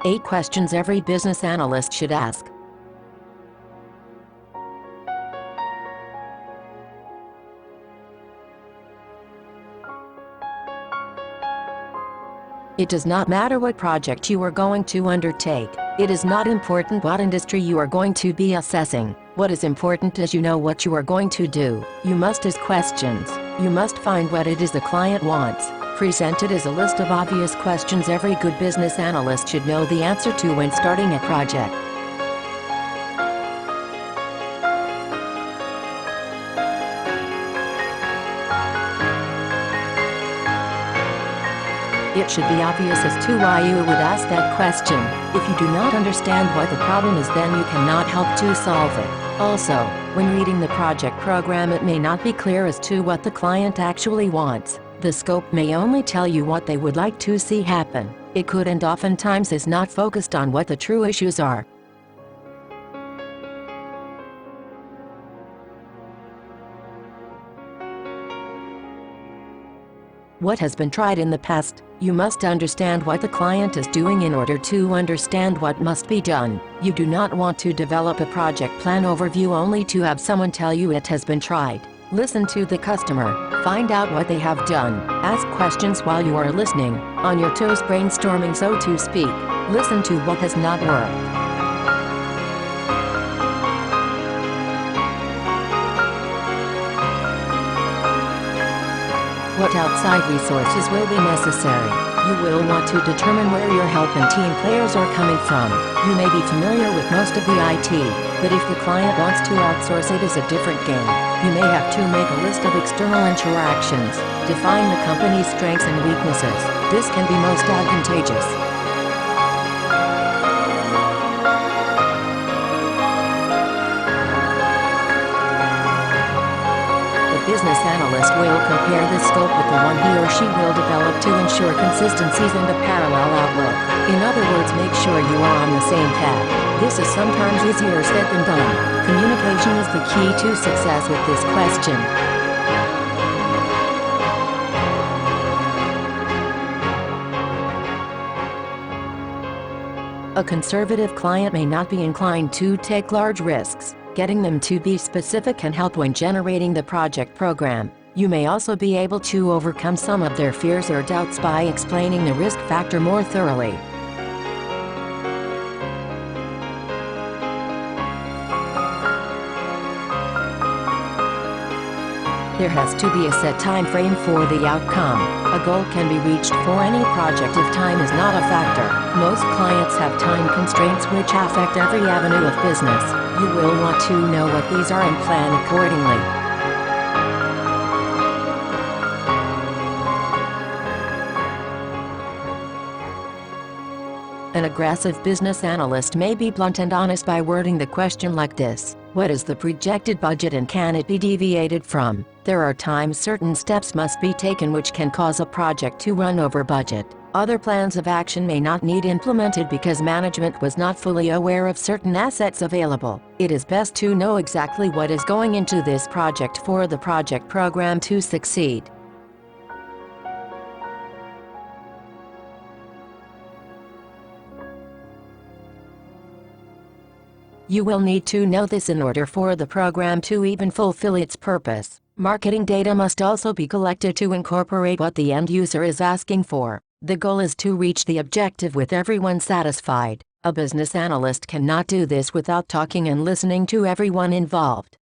8 questions every business analyst should ask. It does not matter what project you are going to undertake. It is not important what industry you are going to be assessing. What is important is you know what you are going to do. You must ask questions. You must find what it is the client wants. Present it as a list of obvious questions every good business analyst should know the answer to when starting a project. It should be obvious as to why you would ask that question. If you do not understand what the problem is, then you cannot help to solve it. Also, when reading the project program, it may not be clear as to what the client actually wants. The scope may only tell you what they would like to see happen. It could and oftentimes is not focused on what the true issues are. What has been tried in the past? You must understand what the client is doing in order to understand what must be done. You do not want to develop a project plan overview only to have someone tell you it has been tried. Listen to the customer. Find out what they have done. Ask questions while you are listening, on your toes brainstorming, so to speak. Listen to what has not worked. What outside resources will be necessary? You will want to determine where your help and team players are coming from. You may be familiar with most of the IT, but if the client wants to outsource, it is a different game. You may have to make a list of external interactions, define the company's strengths and weaknesses. This can be most advantageous. Business analyst will compare the scope with the one he or she will develop to ensure consistencies and a parallel outlook. In other words, make sure you are on the same path. This is sometimes easier said than done. Communication is the key to success with this question. A conservative client may not be inclined to take large risks. Getting them to be specific can help when generating the project program. You may also be able to overcome some of their fears or doubts by explaining the risk factor more thoroughly. There has to be a set time frame for the outcome. A goal can be reached for any project if time is not a factor. Most clients have time constraints which affect every avenue of business. You will want to know what these are and plan accordingly. An aggressive business analyst may be blunt and honest by wording the question like this: what is the projected budget and can it be deviated from? There are times certain steps must be taken which can cause a project to run over budget. Other plans of action may not need implemented because management was not fully aware of certain assets available. It is best to know exactly what is going into this project for the project program to succeed. You will need to know this in order for the program to even fulfill its purpose. Marketing data must also be collected to incorporate what the end user is asking for. The goal is to reach the objective with everyone satisfied. A business analyst cannot do this without talking and listening to everyone involved.